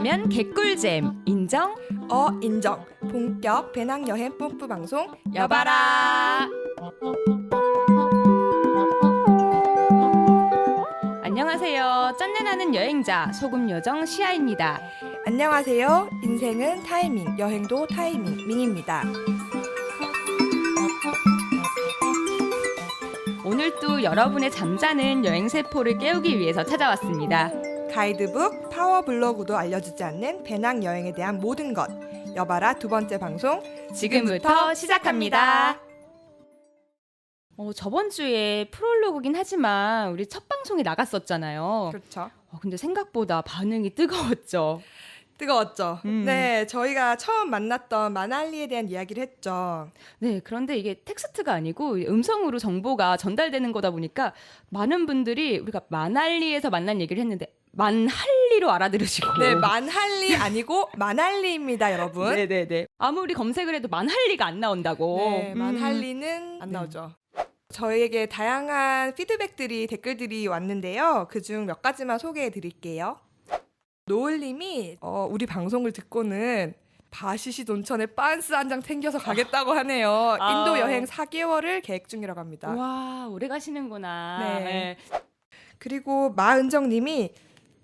만나면 개꿀잼 인정? 인정. 본격 배낭여행 뿜뿌 방송 여봐라. 안녕하세요. 짠내나는 여행자 소금요정 시아입니다. 안녕하세요. 인생은 타이밍, 여행도 타이밍 민입니다. 오늘 또 여러분의 잠자는 여행세포를 깨우기 위해서 찾아왔습니다. 가이드북, 파워블로그도 알려주지 않는 배낭여행에 대한 모든 것. 여봐라 두 번째 방송 지금부터 시작합니다. 저번 주에 프롤로그긴 하지만 우리 첫 방송에 나갔었잖아요. 그렇죠. 근데 생각보다 반응이 뜨거웠죠. 뜨거웠죠. 네, 저희가 처음 만났던 마날리에 대한 이야기를 했죠. 네, 그런데 이게 텍스트가 아니고 음성으로 정보가 전달되는 거다 보니까 많은 분들이 우리가 마날리에서 만난 얘기를 했는데 만할리로 알아들으시고. 네, 만할리 아니고 마날리입니다, 여러분. 네네네. 아무리 검색을 해도 만할리가 안 나온다고. 네, 만할리는 안 나오죠. 저희에게 다양한 피드백들이, 댓글들이 왔는데요. 그중 몇 가지만 소개해 드릴게요. 노을님이 우리 방송을 듣고는 바시시 돈천에 빤스 한 장 챙겨서 가겠다고 하네요. 인도 여행 4개월을 계획 중이라고 합니다. 와, 오래 가시는구나. 네. 그리고 마은정님이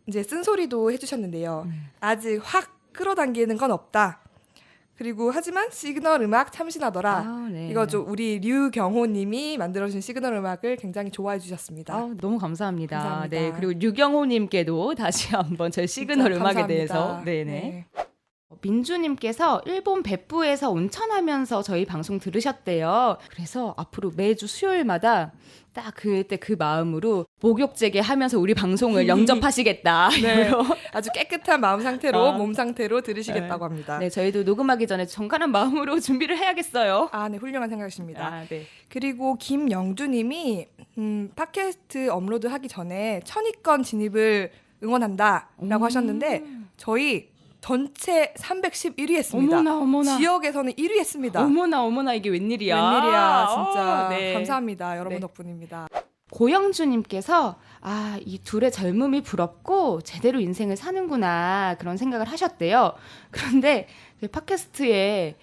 이제 쓴소리도 해주셨는데요. 아직 확 끌어당기는 건 없다. 그리고 하지만 시그널 음악 참신하더라. 네. 이거 좀 우리 류경호님이 만들어주신 시그널 음악을 굉장히 좋아해 주셨습니다. 너무 감사합니다. 감사합니다. 네, 그리고 류경호님께도 다시 한번 저희 시그널 음악에 대해서. 네네. 네. 민주님께서 일본別府에서 온천하면서 저희 방송 들으셨대요. 그래서 앞으로 매주 수요일마다 딱 그때 그 마음으로 목욕제게 하면서 우리 방송을 영접하시겠다. 네, 아주 깨끗한 마음 상태로 몸 상태로 들으시겠다고 합니다. 네, 저희도 녹음하기 전에 정갈한 마음으로 준비를 해야겠어요. 네, 훌륭한 생각이십니다. 네. 그리고 김영주님이 팟캐스트 업로드하기 전에 1000위권 진입을 응원한다라고 하셨는데 저희 전체 311위 했습니다. 어머나. 지역에서는 1위 했습니다. 어머나 이게 웬일이야. 웬일이야 진짜. 네. 감사합니다. 여러분 네. 덕분입니다. 고영주님께서 이 둘의 젊음이 부럽고 제대로 인생을 사는구나 그런 생각을 하셨대요. 그런데 팟캐스트에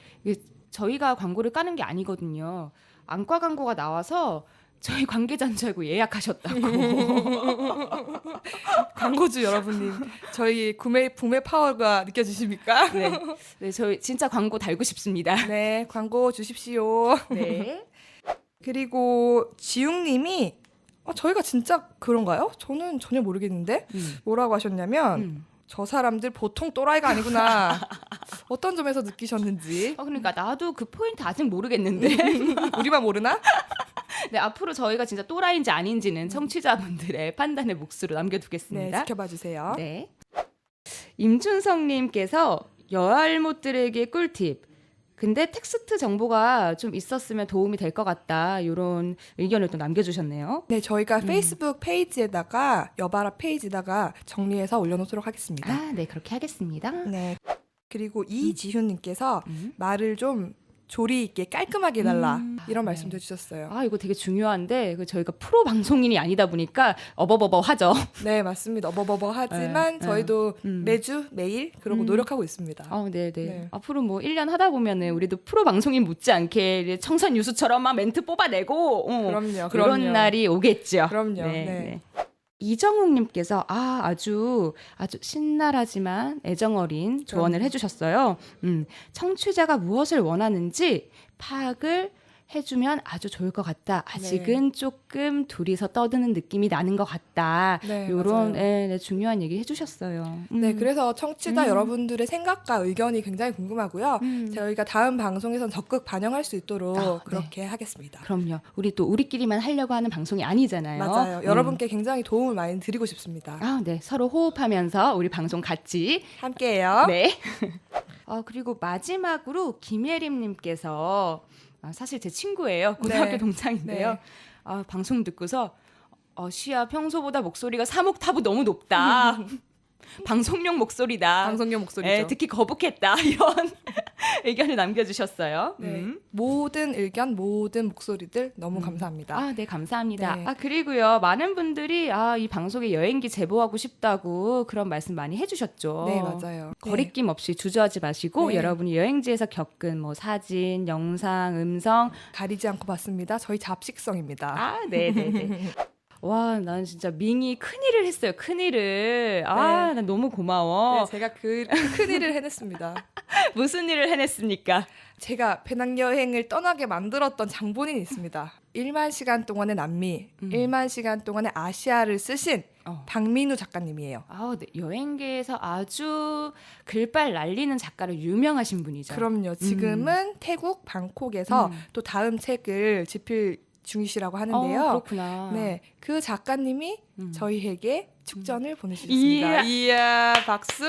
저희가 광고를 까는 게 아니거든요. 안과 광고가 나와서 저희 관계자인 줄 알고 예약하셨다고. 광고주 여러분님, 저희 구매 파워가 느껴지십니까? 네, 저희 진짜 광고 달고 싶습니다. 네, 광고 주십시오. 네. 그리고 지웅님이 저희가 진짜 그런가요? 저는 전혀 모르겠는데 뭐라고 하셨냐면 저 사람들 보통 또라이가 아니구나. 어떤 점에서 느끼셨는지. 그러니까 나도 그 포인트 아직 모르겠는데. 우리만 모르나? 네, 앞으로 저희가 진짜 또라이인지 아닌지는 청취자분들의 판단의 몫으로 남겨두겠습니다. 네, 지켜봐 주세요. 네. 임준성님께서 여알못들에게 꿀팁. 근데 텍스트 정보가 좀 있었으면 도움이 될 것 같다. 이런 의견을 또 남겨주셨네요. 네, 저희가 페이스북 페이지에다가 여바라 페이지에다가 정리해서 올려놓도록 하겠습니다. 네, 그렇게 하겠습니다. 네. 그리고 이지훈님께서 말을 좀 조리 있게 깔끔하게 해달라 이런 말씀도 해주셨어요. 이거 되게 중요한데 저희가 프로 방송인이 아니다 보니까 어버버버 하죠. 네, 맞습니다. 어버버버 하지만 저희도 매일 그러고 노력하고 있습니다. 네. 앞으로 1년 하다 보면은 우리도 프로 방송인 못지않게 청선 유수처럼 막 멘트 뽑아내고 그럼요. 그런 날이 오겠죠. 그럼요. 네. 이정욱님께서 아주 신랄하지만 애정어린 조언을 해주셨어요. 청취자가 무엇을 원하는지 파악을 해주면 아주 좋을 것 같다. 아직은 조금 둘이서 떠드는 느낌이 나는 것 같다. 이런 중요한 얘기 해주셨어요. 네, 그래서 청취자 여러분들의 생각과 의견이 굉장히 궁금하고요. 저희가 다음 방송에선 적극 반영할 수 있도록 그렇게 하겠습니다. 그럼요. 우리 또 우리끼리만 하려고 하는 방송이 아니잖아요. 맞아요. 여러분께 굉장히 도움을 많이 드리고 싶습니다. 네, 서로 호흡하면서 우리 방송 같이 함께해요. 네. 그리고 마지막으로 김예림님께서 사실 제 친구예요. 고등학교 동창인데요. 방송 듣고서 시아 평소보다 목소리가 3옥타브 너무 높다. 방송용 목소리다. 방송용 목소리죠. 듣기 거북했다. 이런 의견을 남겨주셨어요. 네. 모든 의견, 모든 목소리들 너무 감사합니다. 아, 네, 감사합니다. 네. 아, 그리고요, 많은 분들이 이 방송에 여행기 제보하고 싶다고 그런 말씀 많이 해주셨죠. 네, 맞아요. 거리낌 없이 주저하지 마시고 네. 여러분이 여행지에서 겪은 뭐 사진, 영상, 음성 가리지 않고 봤습니다. 저희 잡식성입니다. 네네네. 와, 난 진짜 밍이 큰일을 했어요. 큰일을. 아, 난 너무 고마워. 네, 제가 그 큰일을 해냈습니다. 무슨 일을 해냈습니까? 제가 배낭여행을 떠나게 만들었던 장본인이 있습니다. 1만 시간 동안의 남미, 1만 시간 동안의 아시아를 쓰신 박민우 작가님이에요. 네. 여행계에서 아주 글발 날리는 작가로 유명하신 분이죠. 그럼요. 지금은 태국 방콕에서 또 다음 책을 집필 중이시라고 하는데요. 그렇구나. 네, 그 작가님이 저희에게 축전을 보내주셨습니다. 이야, 박수.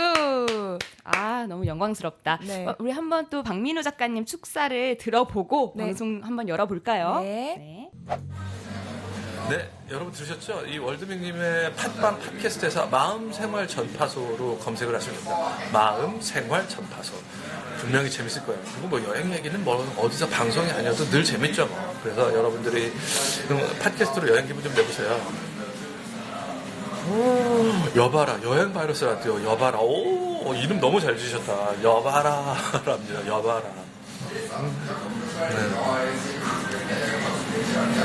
너무 영광스럽다. 네. 우리 한번 또 박민우 작가님 축사를 들어보고 네. 방송 한번 열어볼까요? 네. 네, 여러분 들으셨죠? 이 월드빅님의 팟빵 팟캐스트에서 마음생활 전파소로 검색을 하시면 됩니다. 마음생활 전파소. 분명히 재밌을 거예요. 그리고 뭐 여행 얘기는 뭐 어디서 방송이 아니어도 늘 재밌죠 뭐. 그래서 여러분들이 팟캐스트로 여행 기분 좀 내보세요. 여바라, 여행 바이러스 같아요. 여바라. 이름 너무 잘 지으셨다. 여바라랍니다. 여바라.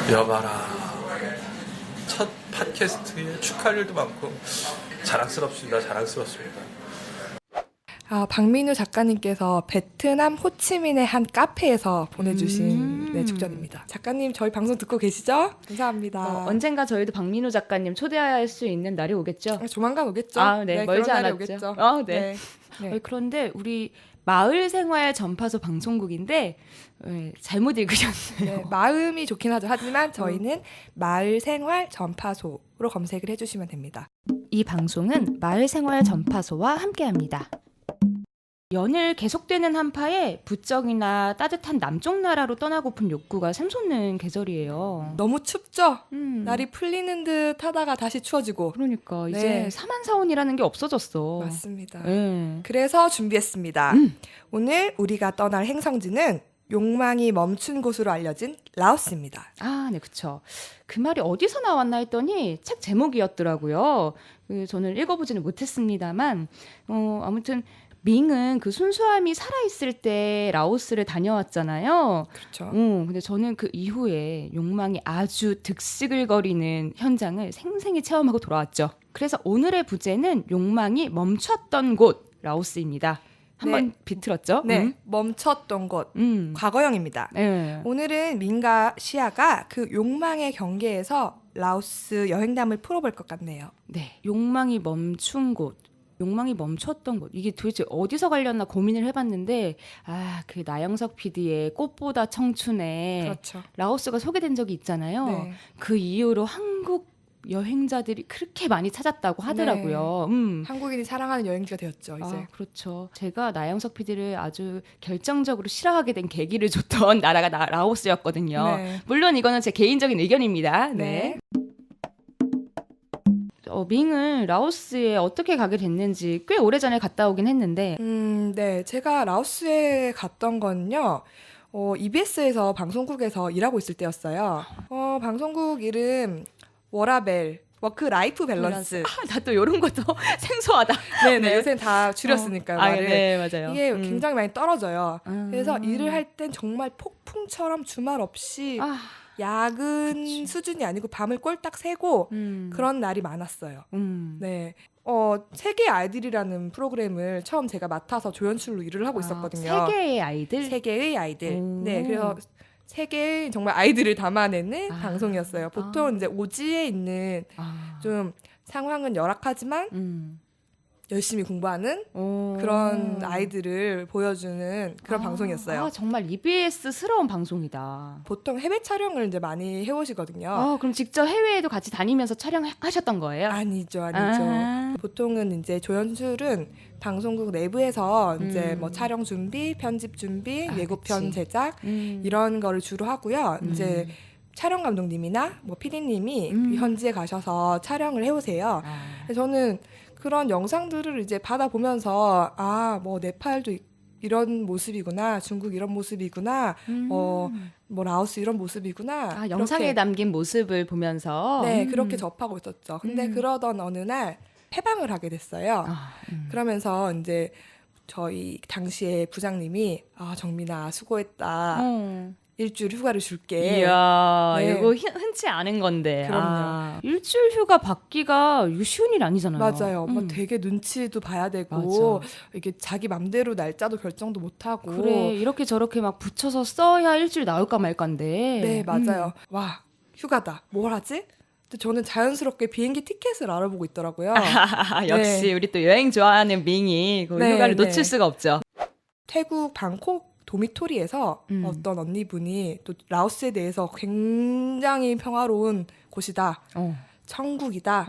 네. 여바라. 첫 팟캐스트에 축하할 일도 많고 자랑스럽습니다. 박민우 작가님께서 베트남 호치민의 한 카페에서 보내주신 축전입니다. 작가님 저희 방송 듣고 계시죠? 감사합니다. 언젠가 저희도 박민우 작가님 초대할 수 있는 날이 오겠죠? 조만간 오겠죠? 네, 멀지 그런 날이 않았죠. 오겠죠. 네. 네. 그런데 우리 마을생활 전파소 방송국인데 잘못 읽으셨어요. 네, 마음이 좋긴 하죠. 하지만 저희는 마을생활 전파소로 검색을 해주시면 됩니다. 이 방송은 마을생활 전파소와 함께합니다. 연일 계속되는 한파에 부쩍이나 따뜻한 남쪽 나라로 떠나고픈 욕구가 샘솟는 계절이에요. 너무 춥죠? 날이 날이 풀리는 듯 하다가 다시 추워지고. 그러니까 이제 네. 사만사온이라는 게 없어졌어. 맞습니다. 네. 그래서 준비했습니다. 오늘 우리가 떠날 행성지는 욕망이 멈춘 곳으로 알려진 라오스입니다. 네, 그쵸. 그 말이 어디서 나왔나 했더니 책 제목이었더라고요. 저는 읽어보지는 못했습니다만, 아무튼 밍은 그 순수함이 살아있을 때 라오스를 다녀왔잖아요. 그렇죠. 근데 저는 그 이후에 욕망이 아주 득시글거리는 현장을 생생히 체험하고 돌아왔죠. 그래서 오늘의 부제는 욕망이 멈췄던 곳 라오스입니다. 한번 비틀었죠? 네, 멈췄던 곳. 과거형입니다. 네. 오늘은 민과 시아가 그 욕망의 경계에서 라오스 여행담을 풀어볼 것 같네요. 네, 욕망이 멈춘 곳. 욕망이 멈췄던 곳. 이게 도대체 어디서 갈렸나 고민을 해봤는데 그 나영석 PD의 꽃보다 청춘에 그렇죠. 라오스가 소개된 적이 있잖아요. 네. 그 이후로 한국 여행자들이 그렇게 많이 찾았다고 하더라고요. 한국인이 사랑하는 여행지가 되었죠. 이제. 그렇죠. 제가 나영석 PD를 아주 결정적으로 싫어하게 된 계기를 줬던 나라가 라오스였거든요. 네. 물론 이거는 제 개인적인 의견입니다. 네. 밍은 라오스에 어떻게 가게 됐는지 꽤 오래전에 갔다 오긴 했는데 네. 제가 라오스에 갔던 건요. EBS에서 방송국에서 일하고 있을 때였어요. 방송국 이름 워라벨, 워크 라이프 밸런스. 나 또 이런 것도 생소하다. 네네. 요새 다 줄였으니까요. 말을. 네, 맞아요. 이게 굉장히 많이 떨어져요. 그래서 일을 할 땐 정말 폭풍처럼 주말 없이 야근 수준이 아니고 밤을 꼴딱 새고 그런 날이 많았어요. 네. 세계의 아이들이라는 프로그램을 처음 제가 맡아서 조연출로 일을 하고 있었거든요. 세계의 아이들? 세계의 아이들. 네. 그래서 세계의 정말 아이들을 담아내는 방송이었어요. 보통 이제 오지에 있는 좀 상황은 열악하지만 열심히 공부하는 그런 아이들을 보여주는 그런 방송이었어요. 정말 EBS스러운 방송이다. 보통 해외 촬영을 이제 많이 해오시거든요. 그럼 직접 해외에도 같이 다니면서 촬영하셨던 거예요? 아니죠. 보통은 이제 조연출은 방송국 내부에서 이제 뭐 촬영 준비, 편집 준비, 예고편 그치. 제작 이런 거를 주로 하고요. 이제 촬영 감독님이나 뭐 PD님이 그 현지에 가셔서 촬영을 해오세요. 저는 그런 영상들을 이제 받아보면서 뭐 네팔도 이런 모습이구나, 중국 이런 모습이구나, 뭐 라오스 이런 모습이구나. 아, 영상에 그렇게, 담긴 모습을 보면서 네, 그렇게 접하고 있었죠. 근데 음. 그러던 어느 날 폐방을 하게 됐어요. 아, 그러면서 이제 저희 당시에 부장님이 정민아 수고했다. 일주일 휴가를 줄게. 이야, 네. 이거 흔치 않은 건데. 그럼요. 아, 일주일 휴가 받기가 이거 쉬운 일 아니잖아요. 맞아요. 뭐 되게 눈치도 봐야 되고 맞아. 이게 자기 맘대로 날짜도 결정도 못 하고. 그래, 이렇게 저렇게 막 붙여서 써야 일주일 나올까 말까인데. 네, 맞아요. 와, 휴가다. 뭘 하지? 근데 저는 자연스럽게 비행기 티켓을 알아보고 있더라고요. 역시 우리 또 여행 좋아하는 밍이 그 네, 휴가를 네. 놓칠 수가 없죠. 태국 방콕 도미토리에서 어떤 언니분이 또 라오스에 대해서 굉장히 평화로운 곳이다. 천국이다.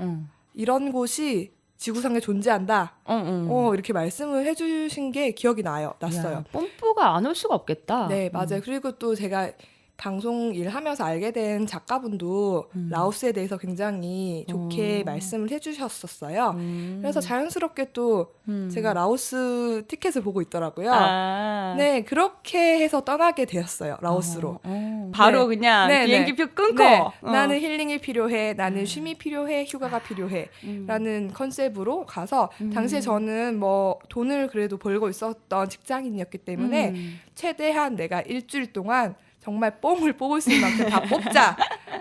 이런 곳이 지구상에 존재한다. 이렇게 말씀을 해주신 게 기억이 났어요. 야, 뽐뿌가 안 올 수가 없겠다. 네, 맞아요. 그리고 또 제가 방송 일하면서 알게 된 작가분도 라오스에 대해서 굉장히 좋게 말씀을 해주셨었어요. 그래서 자연스럽게 또 제가 라오스 티켓을 보고 있더라고요. 아. 네, 그렇게 해서 떠나게 되었어요. 라오스로. 바로 네. 그냥 네, 비행기표 끊고. 네, 나는 힐링이 필요해, 나는 쉼이 필요해, 휴가가 필요해 라는 컨셉으로 가서 당시에 저는 뭐 돈을 그래도 벌고 있었던 직장인이었기 때문에 최대한 내가 일주일 동안 정말 뽕을 뽑을 수 있는 만큼 다 뽑자.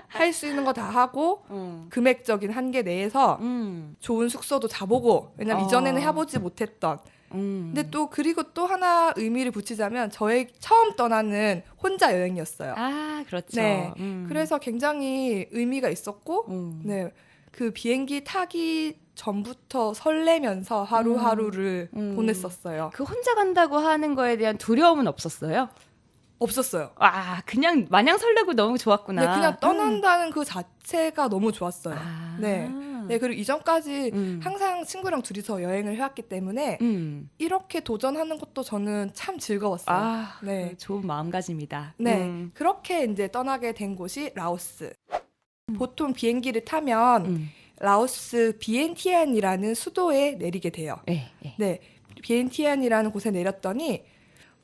할 수 있는 거 다 하고 금액적인 한계 내에서 좋은 숙소도 자보고, 왜냐면 이전에는 해보지 못했던. 근데 또 그리고 또 하나 의미를 붙이자면 저의 처음 떠나는 혼자 여행이었어요. 아, 그렇죠. 네. 그래서 굉장히 의미가 있었고 네. 그 비행기 타기 전부터 설레면서 하루하루를 보냈었어요. 그 혼자 간다고 하는 거에 대한 두려움은 없었어요? 없었어요. 아, 그냥 마냥 설레고 너무 좋았구나. 네, 그냥 떠난다는 그 자체가 너무 좋았어요. 아. 네. 네, 그리고 이전까지 항상 친구랑 둘이서 여행을 해왔기 때문에 이렇게 도전하는 것도 저는 참 즐거웠어요. 아, 네. 좋은 마음가짐이다. 네, 그렇게 이제 떠나게 된 곳이 라오스. 보통 비행기를 타면 라오스 비엔티안이라는 수도에 내리게 돼요. 네, 네. 네, 비엔티안이라는 곳에 내렸더니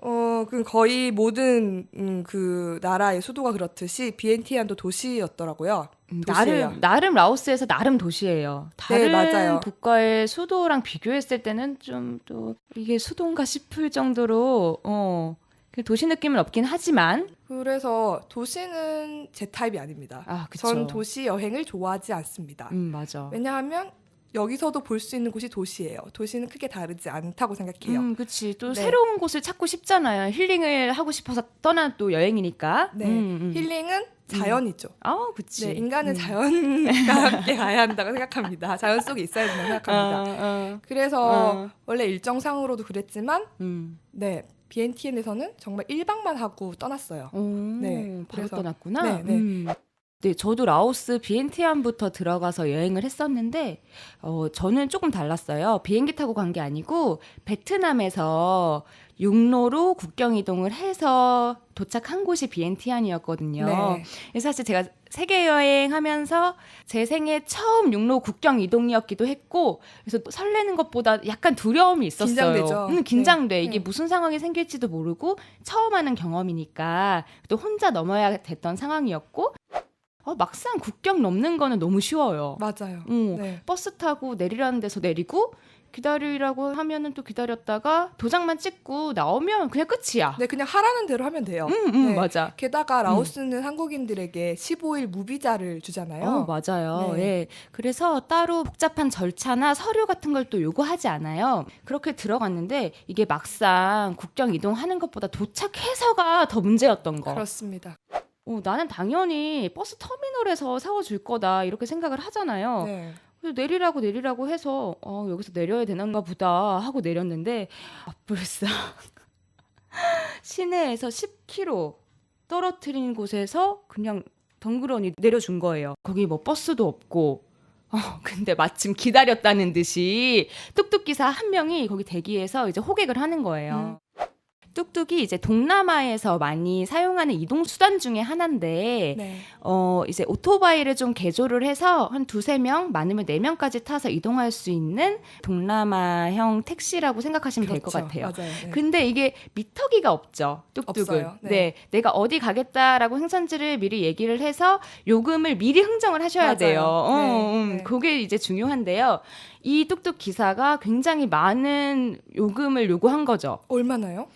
그 거의 모든 그 나라의 수도가 그렇듯이 비엔티안도 도시였더라고요. 도시예요. 나름 라오스에서 나름 도시예요. 다른 맞아요. 국가의 수도랑 비교했을 때는 좀 또 이게 수도인가 싶을 정도로 그 도시 느낌은 없긴 하지만 그래서 도시는 제 타입이 아닙니다. 아, 그쵸. 전 도시 여행을 좋아하지 않습니다. 맞아. 왜냐하면 여기서도 볼 수 있는 곳이 도시예요. 도시는 크게 다르지 않다고 생각해요. 그치. 또 네. 새로운 곳을 찾고 싶잖아요. 힐링을 하고 싶어서 떠난 또 여행이니까. 네, 힐링은 자연이죠. 아, 그치. 네, 인간은 자연과 함께 가야 한다고 생각합니다. 자연 속에 있어야 된다고 생각합니다. 그래서 원래 일정상으로도 그랬지만 네, 비엔티엔에서는 정말 1박만 하고 떠났어요. 네, 바로 그래서- 떠났구나. 네, 네. 네, 저도 라오스 비엔티안부터 들어가서 여행을 했었는데 저는 조금 달랐어요. 비행기 타고 간 게 아니고 베트남에서 육로로 국경 이동을 해서 도착한 곳이 비엔티안이었거든요. 네. 그래서 사실 제가 세계 여행하면서 제 생애 처음 육로 국경 이동이었기도 했고, 그래서 또 설레는 것보다 약간 두려움이 있었어요. 긴장되죠. 긴장돼. 네. 이게 무슨 상황이 생길지도 모르고 처음 하는 경험이니까 또 혼자 넘어야 됐던 상황이었고, 막상 국경 넘는 거는 너무 쉬워요. 맞아요. 어, 네. 버스 타고 내리라는 데서 내리고 기다리라고 하면은 또 기다렸다가 도장만 찍고 나오면 그냥 끝이야. 네, 그냥 하라는 대로 하면 돼요. 네. 맞아. 게다가 라오스는 한국인들에게 15일 무비자를 주잖아요. 맞아요. 네. 예. 그래서 따로 복잡한 절차나 서류 같은 걸 또 요구하지 않아요. 그렇게 들어갔는데 이게 막상 국경 이동하는 것보다 도착해서가 더 문제였던 거. 그렇습니다. 나는 당연히 버스 터미널에서 세워줄 거다 이렇게 생각을 하잖아요. 네. 그래서 내리라고 해서 여기서 내려야 되는가 보다 하고 내렸는데 불상 시내에서 10km 떨어뜨린 곳에서 그냥 덩그러니 내려준 거예요. 거기 뭐 버스도 없고 근데 마침 기다렸다는 듯이 뚝뚝 기사 한 명이 거기 대기해서 이제 호객을 하는 거예요. 뚝뚝이 이제 동남아에서 많이 사용하는 이동 수단 중에 하나인데 네. 이제 오토바이를 좀 개조를 해서 한 2-3명, 많으면 4명까지 타서 이동할 수 있는 동남아형 택시라고 생각하시면 될 것 그렇죠. 같아요. 맞아요. 네. 근데 이게 미터기가 없죠. 뚝뚝은. 없어요. 네. 네. 내가 어디 가겠다라고 행선지를 미리 얘기를 해서 요금을 미리 흥정을 하셔야 맞아요. 돼요. 네. 네. 그게 이제 중요한데요. 이 뚝뚝 기사가 굉장히 많은 요금을 요구한 거죠. 얼마나요?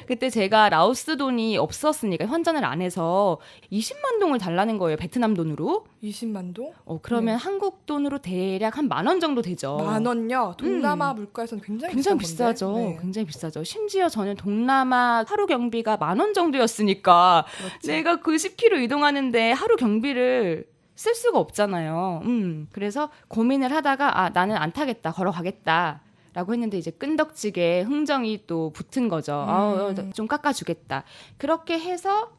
그때 제가 라오스 돈이 없었으니까 환전을 안 해서 20만 동을 달라는 거예요. 베트남 돈으로. 20만 동? 그러면 네. 한국 돈으로 대략 한 10,000원 정도 되죠. 10,000원요? 동남아 물가에서는 굉장히 굉장히 비싼 건데. 비싸죠. 네. 굉장히 비싸죠. 심지어 저는 동남아 하루 경비가 10,000원 정도였으니까 그렇지. 내가 그 10km 이동하는데 하루 경비를 쓸 수가 없잖아요. 그래서 고민을 하다가 나는 안 타겠다. 걸어가겠다. 라고 했는데 이제 끈덕지게 흥정이 또 붙은 거죠. 좀 깎아주겠다. 그렇게 해서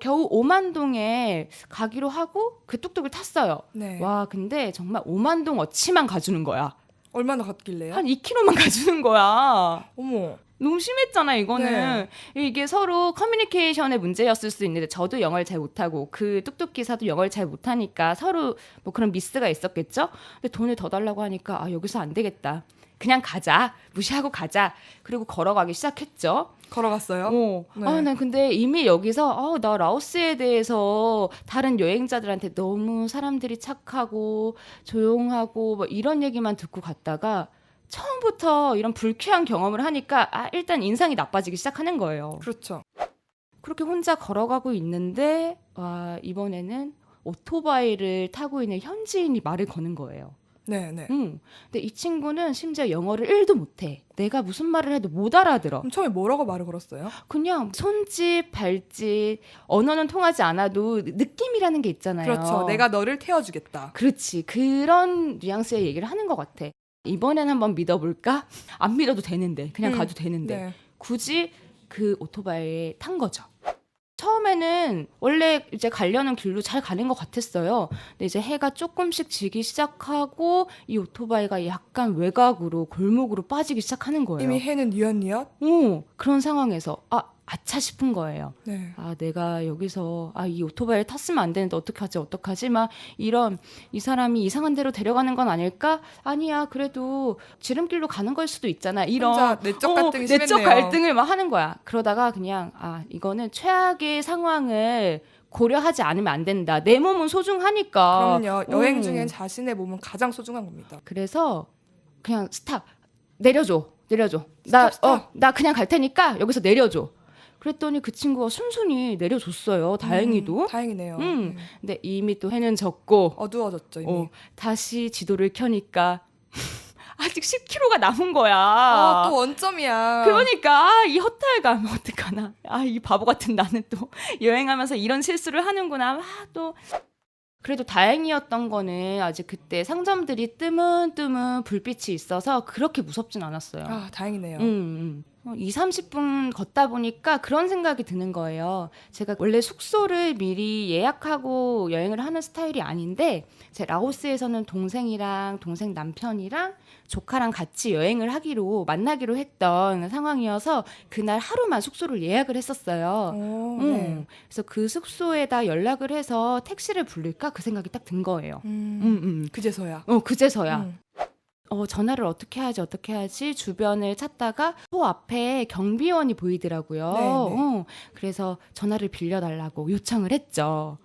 겨우 5만 동에 가기로 하고 그 뚝뚝을 탔어요. 네. 와, 근데 정말 5만 동 어치만 가주는 거야. 얼마나 걷길래요? 한 2km만 가주는 거야. 어머. 너무 심했잖아, 이거는. 네. 이게 서로 커뮤니케이션의 문제였을 수 있는데 저도 영어를 잘 못하고 그 뚝뚝 기사도 영어를 잘 못하니까 서로 뭐 그런 미스가 있었겠죠. 근데 돈을 더 달라고 하니까 여기서 안 되겠다. 그냥 가자. 무시하고 가자. 그리고 걸어가기 시작했죠. 걸어갔어요? 네. 난 근데 이미 여기서 나 라오스에 대해서 다른 여행자들한테 너무 사람들이 착하고 조용하고 뭐 이런 얘기만 듣고 갔다가 처음부터 이런 불쾌한 경험을 하니까 일단 인상이 나빠지기 시작하는 거예요. 그렇죠. 그렇게 혼자 걸어가고 있는데 이번에는 오토바이를 타고 있는 현지인이 말을 거는 거예요. 네, 네. 근데 이 친구는 심지어 영어를 1도 못해. 내가 무슨 말을 해도 못 알아들어. 그럼 처음에 뭐라고 말을 걸었어요? 그냥 손짓, 발짓, 언어는 통하지 않아도 느낌이라는 게 있잖아요. 그렇죠. 내가 너를 태워주겠다. 그렇지. 그런 뉘앙스의 얘기를 하는 것 같아. 이번엔 한번 믿어볼까? 안 믿어도 되는데. 그냥 가도 되는데. 네. 굳이 그 오토바이에 탄 거죠. 처음에는 원래 이제 가려는 길로 잘 가는 것 같았어요. 근데 이제 해가 조금씩 지기 시작하고 이 오토바이가 약간 외곽으로 골목으로 빠지기 시작하는 거예요. 이미 해는 뉘엿뉘엿? 그런 상황에서 아차 싶은 거예요. 네. 내가 여기서 이 오토바이를 탔으면 안 되는데 어떡하지 막 이런 이 사람이 이상한 데로 데려가는 건 아닐까? 아니야, 그래도 지름길로 가는 걸 수도 있잖아. 이런 혼자 내적 갈등이 내적 심했네요. 갈등을 막 하는 거야. 그러다가 그냥 이거는 최악의 상황을 고려하지 않으면 안 된다. 내 몸은 소중하니까. 그럼요. 여행 중엔 자신의 몸은 가장 소중한 겁니다. 그래서 그냥 스탑. 내려줘. 스탑. 나 그냥 갈 테니까 여기서 내려줘. 그랬더니 그 친구가 순순히 내려줬어요. 다행히도. 다행이네요. 근데 이미 또 해는 졌고 어두워졌죠, 이미. 다시 지도를 켜니까 아직 10km가 남은 거야. 또 원점이야. 그러니까 이 허탈감 어떡하나. 이 바보 같은 나는 또 여행하면서 이런 실수를 하는구나. 또 그래도 다행이었던 거는 아직 그때 상점들이 뜨문뜨문 불빛이 있어서 그렇게 무섭진 않았어요. 다행이네요. 20-30분 걷다 보니까 그런 생각이 드는 거예요. 제가 원래 숙소를 미리 예약하고 여행을 하는 스타일이 아닌데 제 라오스에서는 동생이랑 동생 남편이랑 조카랑 같이 여행을 만나기로 했던 상황이어서 그날 하루만 숙소를 예약을 했었어요. 네. 그래서 그 숙소에다 연락을 해서 택시를 부를까 그 생각이 딱 든 거예요. 그제서야. 그제서야. 전화를 어떻게 하지 주변을 찾다가 소 앞에 경비원이 보이더라고요. 네네. 그래서 전화를 빌려달라고 요청을 했죠.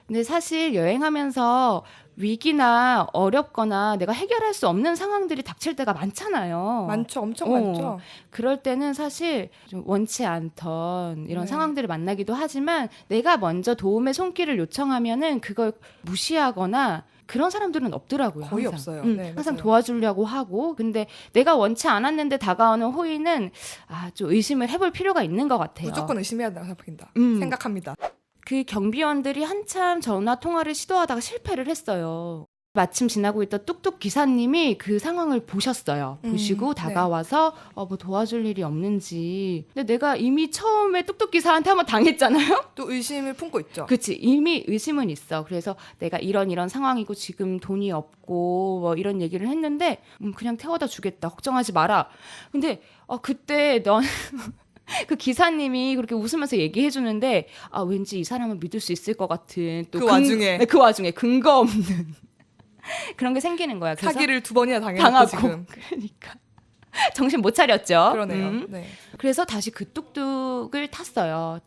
근데 사실 여행하면서 위기나 어렵거나 내가 해결할 수 없는 상황들이 닥칠 때가 많잖아요. 많죠. 엄청 많죠. 그럴 때는 사실 좀 원치 않던 이런 네. 상황들을 만나기도 하지만 내가 먼저 도움의 손길을 요청하면은 그걸 무시하거나 그런 사람들은 없더라고요. 거의 항상. 없어요. 네, 항상 맞아요. 도와주려고 하고 근데 내가 원치 않았는데 다가오는 호의는 좀 의심을 해볼 필요가 있는 것 같아요. 무조건 의심해야 된다고 생각합니다. 그 경비원들이 한참 전화 통화를 시도하다가 실패를 했어요. 마침 지나고 있던 뚝뚝 기사님이 그 상황을 보셨어요. 보시고 네. 다가와서 뭐 도와줄 일이 없는지. 근데 내가 이미 처음에 뚝뚝 기사한테 한번 당했잖아요. 또 의심을 품고 있죠. 그치, 이미 의심은 있어. 그래서 내가 이런 상황이고 지금 돈이 없고 뭐 이런 얘기를 했는데 그냥 태워다 주겠다. 걱정하지 마라. 근데 그때 넌 그 기사님이 그렇게 웃으면서 얘기해 주는데 왠지 이 사람을 믿을 수 있을 것 같은 또 그 와중에 근거 없는 그런 게 생기는 거야. 그래서 사기를 2번이나 당해놓고 당하고 지금. 그러니까 정신 못 차렸죠. 그러네요. 네. 그래서 다시 그 뚝뚝을 탔어요.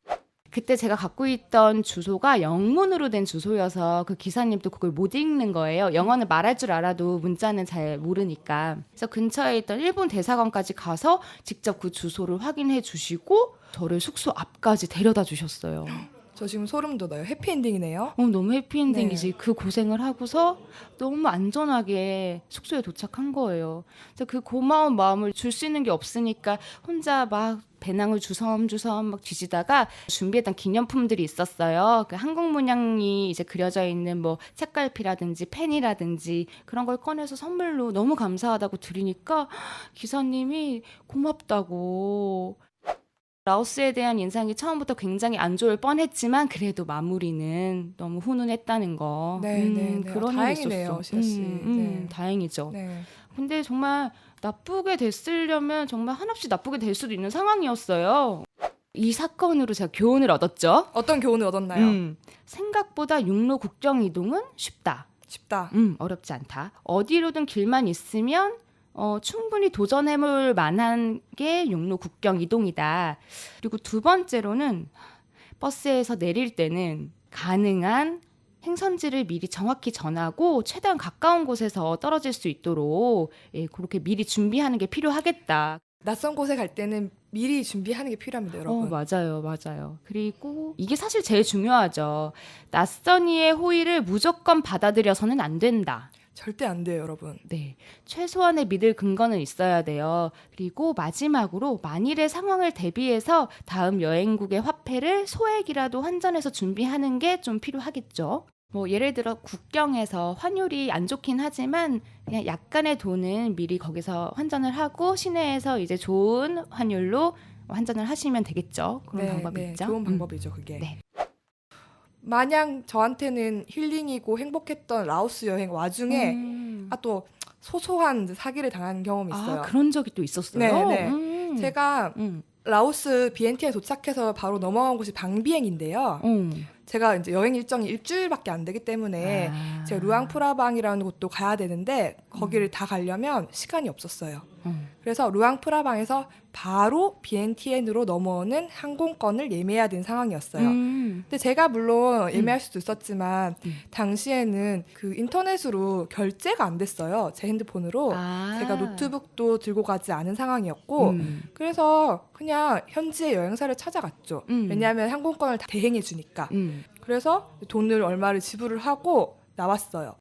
그때 제가 갖고 있던 주소가 영문으로 된 주소여서 그 기사님도 그걸 못 읽는 거예요. 영어는 말할 줄 알아도 문자는 잘 모르니까. 그래서 근처에 있던 일본 대사관까지 가서 직접 그 주소를 확인해 주시고 저를 숙소 앞까지 데려다 주셨어요. 저 지금 소름 돋아요. 해피엔딩이네요. 너무 해피엔딩이지. 네. 그 고생을 하고서 너무 안전하게 숙소에 도착한 거예요. 그래서 그 고마운 마음을 줄 수 있는 게 없으니까 혼자 막 배낭을 주섬주섬 막 뒤지다가 준비했던 기념품들이 있었어요. 그 한국 문양이 이제 그려져 있는 뭐 책갈피라든지 펜이라든지 그런 걸 꺼내서 선물로 너무 감사하다고 드리니까 기사님이 고맙다고. 라오스에 대한 인상이 처음부터 굉장히 안 좋을 뻔했지만 그래도 마무리는 너무 훈훈했다는 거. 네. 그런 일이 다행이네요, 있었어. 시아 씨. 네. 다행이죠. 네. 근데 정말 나쁘게 됐으려면 정말 한없이 나쁘게 될 수도 있는 상황이었어요. 이 사건으로 제가 교훈을 얻었죠. 어떤 교훈을 얻었나요? 생각보다 육로 국경 이동은 쉽다. 쉽다. 어렵지 않다. 어디로든 길만 있으면 충분히 도전해볼 만한 게 육로 국경 이동이다. 그리고 두 번째로는 버스에서 내릴 때는 가능한 행선지를 미리 정확히 전하고 최대한 가까운 곳에서 떨어질 수 있도록 그렇게 미리 준비하는 게 필요하겠다. 낯선 곳에 갈 때는 미리 준비하는 게 필요합니다, 여러분. 맞아요. 그리고 이게 사실 제일 중요하죠. 낯선 이의 호의를 무조건 받아들여서는 안 된다. 절대 안 돼요, 여러분. 네, 최소한의 믿을 근거는 있어야 돼요. 그리고 마지막으로 만일의 상황을 대비해서 다음 여행국의 화폐를 소액이라도 환전해서 준비하는 게 좀 필요하겠죠. 뭐 예를 들어 국경에서 환율이 안 좋긴 하지만 그냥 약간의 돈은 미리 거기서 환전을 하고 시내에서 이제 좋은 환율로 환전을 하시면 되겠죠. 그런 방법이 있죠. 좋은 방법이죠, 그게. 네. 마냥 저한테는 힐링이고 행복했던 라오스 여행 와중에 또 소소한 사기를 당한 경험이 있어요. 그런 적이 또 있었어요? 네. 제가 라오스 비엔티에 도착해서 바로 넘어간 곳이 방비행인데요. 제가 이제 여행 일정이 일주일밖에 안 되기 때문에 제가 루앙프라방이라는 곳도 가야 되는데 거기를 다 가려면 시간이 없었어요. 그래서 루앙프라방에서 바로 비엔티엔으로 넘어오는 항공권을 예매해야 되는 상황이었어요. 근데 제가 물론 예매할 수도 있었지만 당시에는 그 인터넷으로 결제가 안 됐어요. 제 핸드폰으로. 제가 노트북도 들고 가지 않은 상황이었고 그래서 그냥 현지의 여행사를 찾아갔죠. 왜냐하면 항공권을 다 대행해 주니까. 그래서 돈을 얼마를 지불을 하고 나왔어요.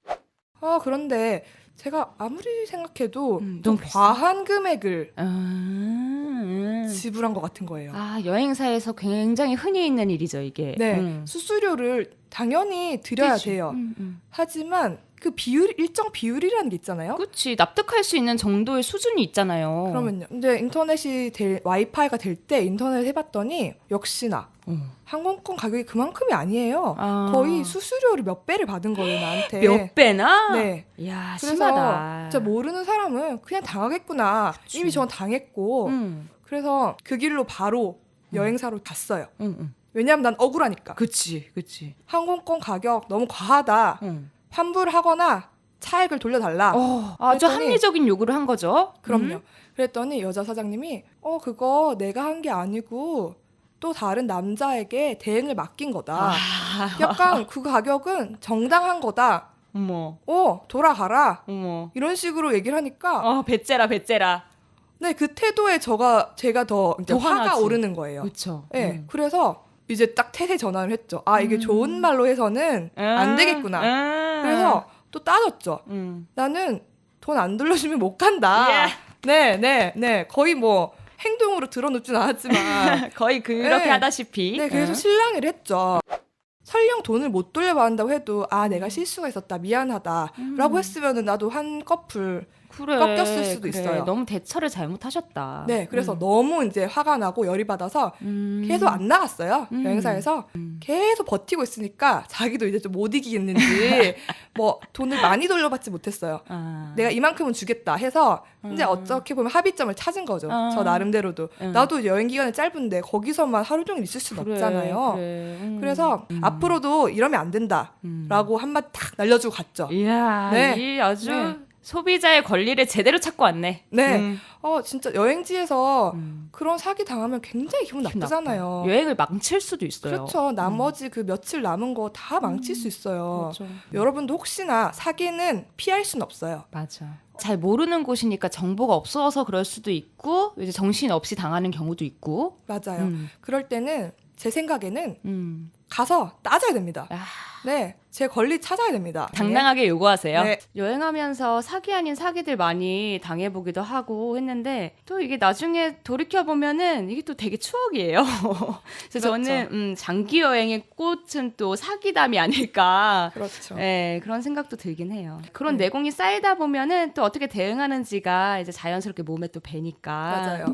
그런데 제가 아무리 생각해도 좀 과한 금액을 지불한 것 같은 거예요. 여행사에서 굉장히 흔히 있는 일이죠, 이게. 네, 수수료를 당연히 드려야 돼요. 하지만 그 비율, 일정 비율이라는 게 있잖아요. 그렇지, 납득할 수 있는 정도의 수준이 있잖아요. 그러면요. 근데 인터넷이 와이파이가 될 때 인터넷 해봤더니 역시나 항공권 가격이 그만큼이 아니에요. 거의 수수료를 몇 배를 받은 거예요, 나한테. 몇 배나? 네. 이야, 그래서 심하다. 진짜 모르는 사람은 그냥 당하겠구나. 그치. 이미 전 당했고. 그래서 그 길로 바로 여행사로 갔어요. 왜냐하면 난 억울하니까. 그치. 항공권 가격 너무 과하다. 환불을 하거나 차액을 돌려달라. 아주 그랬더니- 합리적인 요구를 한 거죠. 그럼요. 그랬더니 여자 사장님이 그거 내가 한 게 아니고 또 다른 남자에게 대행을 맡긴 거다. 약간 그 가격은 정당한 거다. 어머. 돌아가라. 어머. 이런 식으로 얘기를 하니까 배째라. 네, 그 태도에 제가 더 이제 화가 화나지. 오르는 거예요. 그렇죠. 네, 그래서 이제 딱 태세 전환을 했죠. 이게 좋은 말로 해서는 안 되겠구나. 그래서 또 따졌죠. 나는 돈 안 돌려주면 못 간다. 네. 거의 뭐 행동으로 드러놓진 않았지만 거의 그렇게 네. 하다시피. 네, 그래서 실랑이를 했죠. 설령 돈을 못 돌려받는다고 해도 아 내가 실수가 있었다 미안하다라고 했으면은 나도 한꺼풀 그래, 꺾였을 수도 그래. 있어요. 너무 대처를 잘못하셨다. 네, 그래서 너무 이제 화가 나고 열이 받아서 계속 안 나갔어요. 여행사에서 계속 버티고 있으니까 자기도 이제 좀 못 이기겠는지 뭐 돈을 많이 돌려받지 못했어요. 아. 내가 이만큼은 주겠다 해서 이제 어떻게 보면 합의점을 찾은 거죠. 저 나름대로도. 나도 여행 기간이 짧은데 거기서만 하루 종일 있을 수는 그래, 없잖아요. 그래. 그래서 앞으로도 이러면 안 된다라고 한마디 탁 날려주고 갔죠. 이야, 네. 이 아주 네. 소비자의 권리를 제대로 찾고 왔네. 네. 진짜 여행지에서 그런 사기 당하면 굉장히 기분 기분 나쁘잖아요. 나빠. 여행을 망칠 수도 있어요. 그렇죠. 나머지 그 며칠 남은 거 다 망칠 수 있어요. 그렇죠. 여러분도 혹시나 사기는 피할 수는 없어요. 맞아. 잘 모르는 곳이니까 정보가 없어서 그럴 수도 있고 이제 정신 없이 당하는 경우도 있고. 맞아요. 그럴 때는 제 생각에는 음. 가서 따져야 됩니다. 아, 네, 제 권리 찾아야 됩니다. 당당하게 요구하세요. 네. 여행하면서 사기 아닌 사기들 많이 당해보기도 하고 했는데 또 이게 나중에 돌이켜보면은 이게 또 되게 추억이에요. 그래서 그렇죠. 저는 장기 여행의 꽃은 또 사기담이 아닐까. 그렇죠. 네, 그런 생각도 들긴 해요. 그런 네. 내공이 쌓이다 보면은 또 어떻게 대응하는지가 이제 자연스럽게 몸에 또 배니까. 맞아요.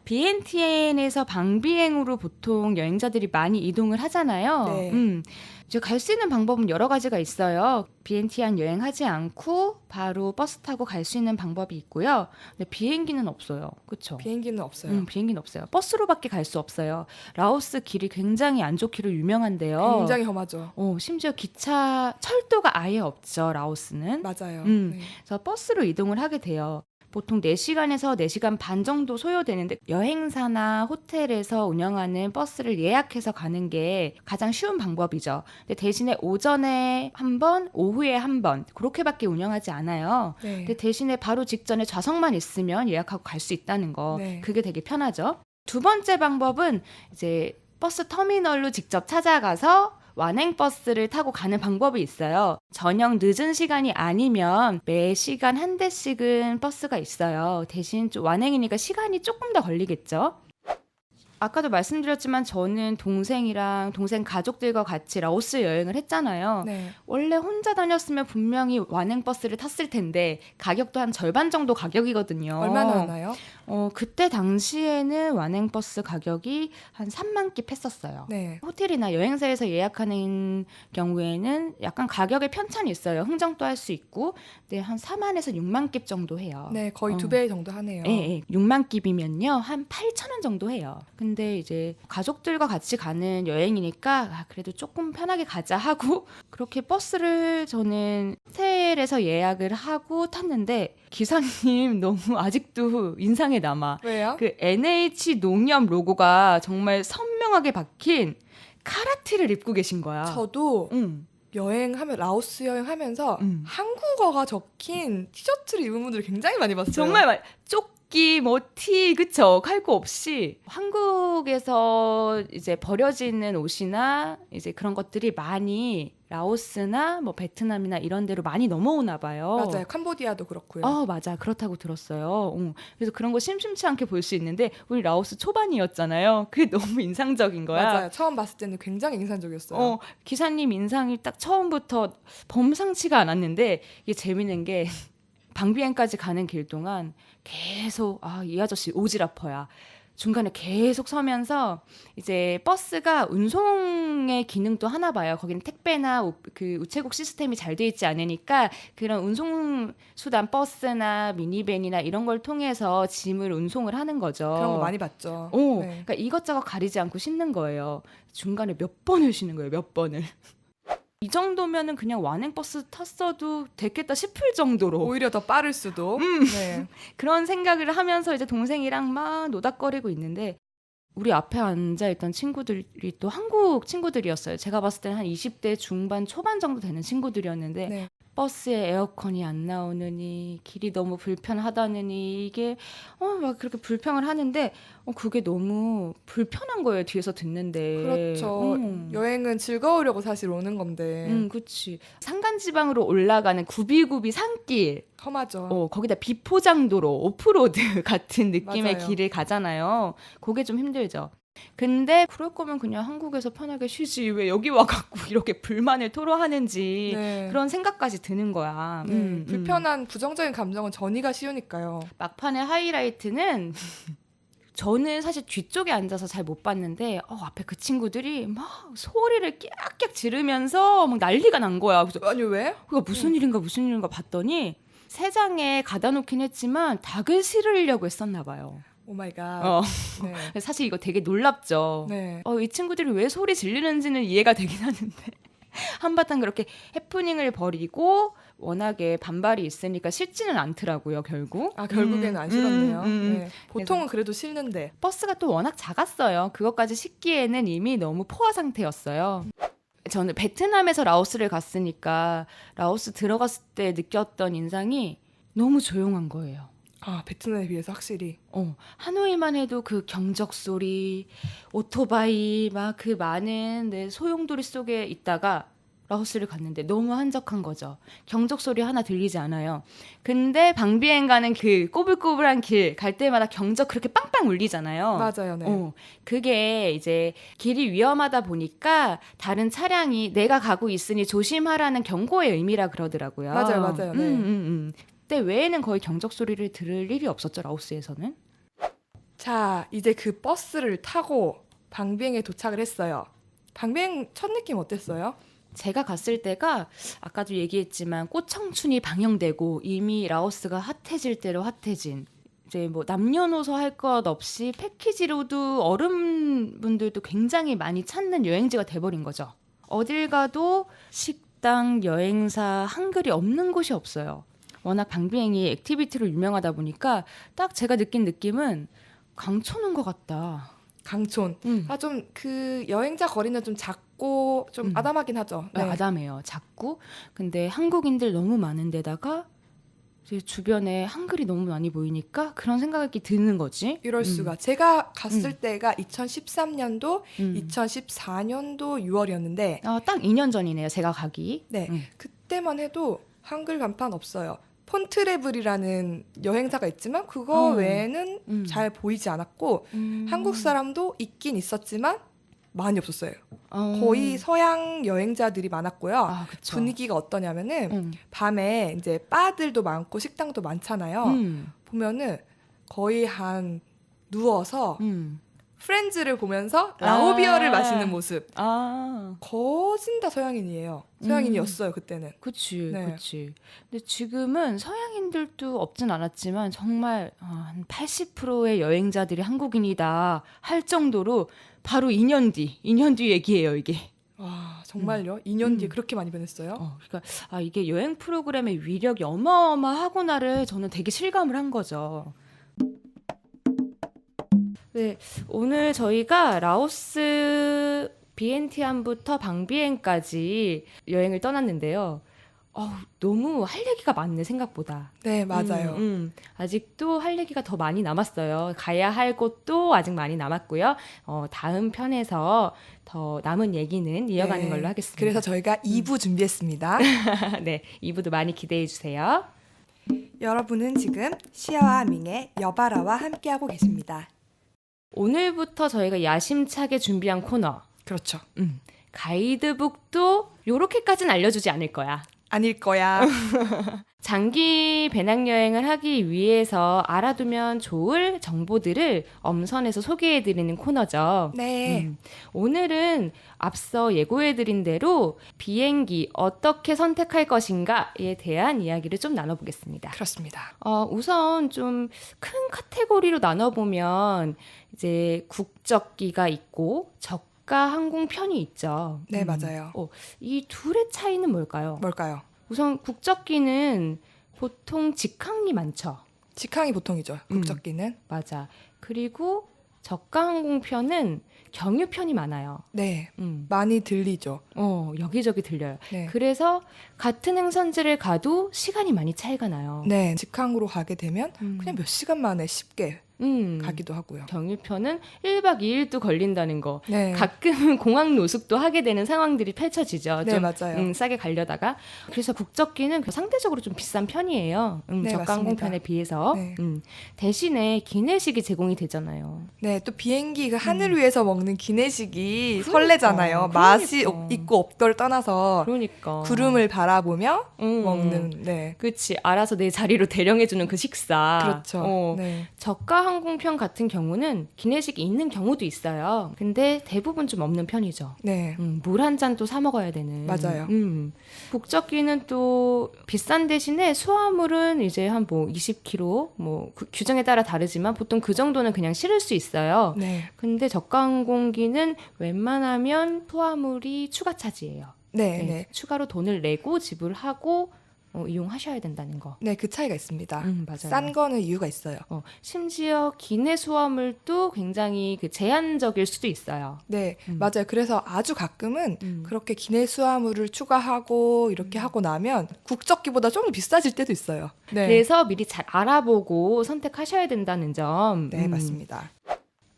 BNTN에서 방비행으로 보통 여행자들이 많이 이동을 하잖아요. 네. 이제 갈 수 있는 방법은 여러 가지가 있어요. BNTN 여행하지 않고 바로 버스 타고 갈 수 있는 방법이 있고요. 근데 비행기는 없어요. 그렇죠? 비행기는 없어요. 비행기는 없어요. 버스로밖에 갈 수 없어요. 라오스 길이 굉장히 안 좋기로 유명한데요. 굉장히 험하죠. 심지어 기차, 철도가 아예 없죠. 라오스는. 맞아요. 음. 네. 그래서 버스로 이동을 하게 돼요. 보통 4시간에서 4시간 반 정도 소요되는데 여행사나 호텔에서 운영하는 버스를 예약해서 가는 게 가장 쉬운 방법이죠. 근데 대신에 오전에 한 번, 오후에 한 번 그렇게밖에 운영하지 않아요. 네. 근데 대신에 바로 직전에 좌석만 있으면 예약하고 갈 수 있다는 거. 네. 그게 되게 편하죠. 두 번째 방법은 이제 버스 터미널로 직접 찾아가서 완행버스를 타고 가는 방법이 있어요. 저녁 늦은 시간이 아니면 매 시간 한 대씩은 버스가 있어요. 대신 좀 완행이니까 시간이 조금 더 걸리겠죠. 아까도 말씀드렸지만 저는 동생이랑 동생 가족들과 같이 라오스 여행을 했잖아요. 네. 원래 혼자 다녔으면 분명히 완행버스를 탔을 텐데 가격도 한 절반 정도 가격이거든요. 얼마나 하나요? 그때 당시에는 완행버스 가격이 한 3만 킵 했었어요. 네. 호텔이나 여행사에서 예약하는 경우에는 약간 가격에 편차는 있어요. 흥정도 할 수 있고, 근데 한 4만에서 6만 킵 정도 해요. 네, 거의 2배 정도 하네요. 예, 6만 킵이면요 한 8,000원 정도 해요. 근데 이제 가족들과 같이 가는 여행이니까 그래도 조금 편하게 가자 하고 그렇게 버스를 저는 호텔에서 예약을 하고 탔는데 기사님 너무 아직도 인상에 남아. 왜요? 그 NH 농협 로고가 정말 선명하게 박힌 카라티를 입고 계신 거야. 저도 라오스 여행하면서 한국어가 적힌 티셔츠를 입은 분들 굉장히 많이 봤어요. 정말 조끼, 티, 그쵸? 할 거 없이 한국에서 이제 버려지는 옷이나 이제 그런 것들이 많이 라오스나 뭐 베트남이나 이런 데로 많이 넘어오나 봐요. 맞아요. 캄보디아도 그렇고요. 맞아. 그렇다고 들었어요. 그래서 그런 거 심심치 않게 볼 수 있는데 우리 라오스 초반이었잖아요. 그게 너무 인상적인 거야. 맞아요. 처음 봤을 때는 굉장히 인상적이었어요. 기사님 인상이 딱 처음부터 범상치가 않았는데 이게 재밌는 게 방비행까지 가는 길 동안 계속 이 아저씨 오지랖퍼야. 중간에 계속 서면서 이제 버스가 운송의 기능도 하나 봐요. 거기는 택배나 그 우체국 시스템이 잘 돼 있지 않으니까 그런 운송 수단 버스나 미니밴이나 이런 걸 통해서 짐을 운송을 하는 거죠. 그런 거 많이 봤죠. 네. 그러니까 이것저것 가리지 않고 싣는 거예요. 중간에 몇 번을 쉬는 거예요. 몇 번을. 이 정도면은 그냥 완행버스 탔어도 됐겠다 싶을 정도로 오히려 더 빠를 수도. 네. 그런 생각을 하면서 이제 동생이랑 막 노닥거리고 있는데 우리 앞에 앉아있던 친구들이 또 한국 친구들이었어요. 제가 봤을 때는 한 20대 중반 초반 정도 되는 친구들이었는데 네. 버스에 에어컨이 안 나오느니 길이 너무 불편하다느니 이게 막 그렇게 불평을 하는데 그게 너무 불편한 거예요. 뒤에서 듣는데. 그렇죠. 여행은 즐거우려고 사실 오는 건데. 그치. 산간지방으로 올라가는 굽이굽이 산길. 험하죠. 거기다 비포장도로, 오프로드 같은 느낌의 맞아요. 길을 가잖아요. 그게 좀 힘들죠. 근데 그럴 거면 그냥 한국에서 편하게 쉬지 왜 여기 와갖고 이렇게 불만을 토로하는지 네. 그런 생각까지 드는 거야. 네, 불편한 부정적인 감정은 전이가 쉬우니까요. 막판의 하이라이트는 저는 사실 뒤쪽에 앉아서 잘 못 봤는데 앞에 그 친구들이 막 소리를 깍깍 지르면서 막 난리가 난 거야. 그래서 아니 왜? 그거 무슨 일인가 봤더니 세 장에 가다 놓긴 했지만 닭을 실으려고 했었나 봐요. 오 마이 갓. 네. 사실 이거 되게 놀랍죠. 네. 이 친구들이 왜 소리 지르는지는 이해가 되긴 하는데 한바탕 그렇게 해프닝을 벌이고 워낙에 반발이 있으니까 싫지는 않더라고요, 결국. 결국에는 안 싫었네요. 네. 네. 보통은 그래도 싫는데. 버스가 또 워낙 작았어요. 그것까지 싣기에는 이미 너무 포화 상태였어요. 저는 베트남에서 라오스를 갔으니까 라오스 들어갔을 때 느꼈던 인상이 너무 조용한 거예요. 베트남에 비해서 확실히. 하노이만 해도 그 경적 소리, 오토바이 막 그 많은 소용돌이 속에 있다가 라오스를 갔는데 너무 한적한 거죠. 경적 소리 하나 들리지 않아요. 근데 방비행 가는 그 꼬불꼬불한 길 갈 때마다 경적 그렇게 빵빵 울리잖아요. 맞아요. 네. 그게 이제 길이 위험하다 보니까 다른 차량이 내가 가고 있으니 조심하라는 경고의 의미라 그러더라고요. 맞아요. 네. 그때 외에는 거의 경적 소리를 들을 일이 없었죠, 라오스에서는. 자, 이제 그 버스를 타고 방비행에 도착을 했어요. 방비행 첫 느낌 어땠어요? 제가 갔을 때가 아까도 얘기했지만 꽃청춘이 방영되고 이미 라오스가 핫해질 대로 핫해진 이제 뭐 남녀노소 할 것 없이 패키지로도 어른분들도 굉장히 많이 찾는 여행지가 돼버린 거죠. 어딜 가도 식당, 여행사, 한글이 없는 곳이 없어요. 워낙 방비행이 액티비티로 유명하다 보니까 딱 제가 느낀 느낌은 강촌 온 것 같다. 강촌. 좀 그 여행자 거리는 좀 작고 좀 아담하긴 하죠. 네. 아담해요. 작고. 근데 한국인들 너무 많은 데다가 이제 주변에 한글이 너무 많이 보이니까 그런 생각이 드는 거지. 이럴 수가. 제가 갔을 때가 2013년도, 2014년도 6월이었는데 딱 2년 전이네요. 제가 가기. 네. 그때만 해도 한글 간판 없어요. 폰트레블이라는 여행사가 있지만 그거 외에는 잘 보이지 않았고 한국 사람도 있긴 있었지만 많이 없었어요. 거의 서양 여행자들이 많았고요. 그쵸. 분위기가 어떠냐면은 밤에 이제 바들도 많고 식당도 많잖아요. 보면은 거의 한 누워서 프렌즈를 보면서 라오비어를 마시는 모습. 거진 다 서양인이에요. 서양인이었어요 그때는. 그치, 네. 그치. 근데 지금은 서양인들도 없진 않았지만 정말 한 80%의 여행자들이 한국인이다 할 정도로 바로 2년 뒤 얘기예요 이게. 와 정말요? 2년 뒤에 그렇게 많이 변했어요? 그러니까 이게 여행 프로그램의 위력이 어마어마하구나를 저는 되게 실감을 한 거죠. 네, 오늘 저희가 라오스 비엔티안부터 방비엔까지 여행을 떠났는데요. 너무 할 얘기가 많네 생각보다. 네 맞아요. 아직도 할 얘기가 더 많이 남았어요. 가야 할 곳도 아직 많이 남았고요. 다음 편에서 더 남은 얘기는 이어가는 네, 걸로 하겠습니다. 그래서 저희가 2부 준비했습니다. 네, 2부도 많이 기대해 주세요. 여러분은 지금 시아와 밍의 여바라와 함께하고 계십니다. 오늘부터 저희가 야심차게 준비한 코너. 그렇죠. 가이드북도 요렇게까지는 알려주지 않을 거야. 아닐 거야. 장기 배낭여행을 하기 위해서 알아두면 좋을 정보들을 엄선해서 소개해드리는 코너죠. 네. 오늘은 앞서 예고해드린 대로 비행기 어떻게 선택할 것인가에 대한 이야기를 좀 나눠보겠습니다. 그렇습니다. 우선 좀 큰 카테고리로 나눠보면 이제 국적기가 있고 저가 항공편이 있죠. 네 맞아요. 이 둘의 차이는 뭘까요? 뭘까요? 우선 국적기는 보통 직항이 많죠. 직항이 보통이죠. 국적기는. 맞아. 그리고 저가 항공편은 경유편이 많아요. 네. 많이 들리죠. 여기저기 들려요. 네. 그래서 같은 행선지를 가도 시간이 많이 차이가 나요. 네. 직항으로 가게 되면 그냥 몇 시간 만에 쉽게 가기도 하고요. 경유표는 1박 2일도 걸린다는 거. 네. 가끔은 공항 노숙도 하게 되는 상황들이 펼쳐지죠. 네, 좀 맞아요. 싸게 가려다가. 그래서 국적기는 상대적으로 좀 비싼 편이에요. 네, 저가 맞습니다. 항공편에 비해서. 네. 대신에 기내식이 제공이 되잖아요. 네, 또 비행기 그 하늘 위에서 먹는 기내식이 그러니까, 설레잖아요. 맛이 그러니까. 있고 없고를 떠나서 그러니까. 구름을 바라보며 먹는. 네. 그치. 알아서 내 자리로 대령해주는 그 식사. 그렇죠. 네. 저가 항공편 같은 경우는 기내식이 있는 경우도 있어요. 근데 대부분 좀 없는 편이죠. 네. 물 한 잔 또 사 먹어야 되는. 맞아요. 국적기는 또 비싼 대신에 수화물은 이제 한 뭐 20kg, 뭐 규정에 따라 다르지만 보통 그 정도는 그냥 실을 수 있어요. 네. 근데 저가 항공기는 웬만하면 수화물이 추가 차지예요. 네. 네. 추가로 돈을 내고 지불하고 이용하셔야 된다는 거. 네, 그 차이가 있습니다. 맞아요. 싼 거는 이유가 있어요. 심지어 기내 수화물도 굉장히 그 제한적일 수도 있어요. 네, 맞아요. 그래서 아주 가끔은 음. 그렇게 기내 수화물을 추가하고 이렇게 하고 나면 국적기보다 좀 더 비싸질 때도 있어요. 네, 그래서 미리 잘 알아보고 선택하셔야 된다는 점. 네, 맞습니다.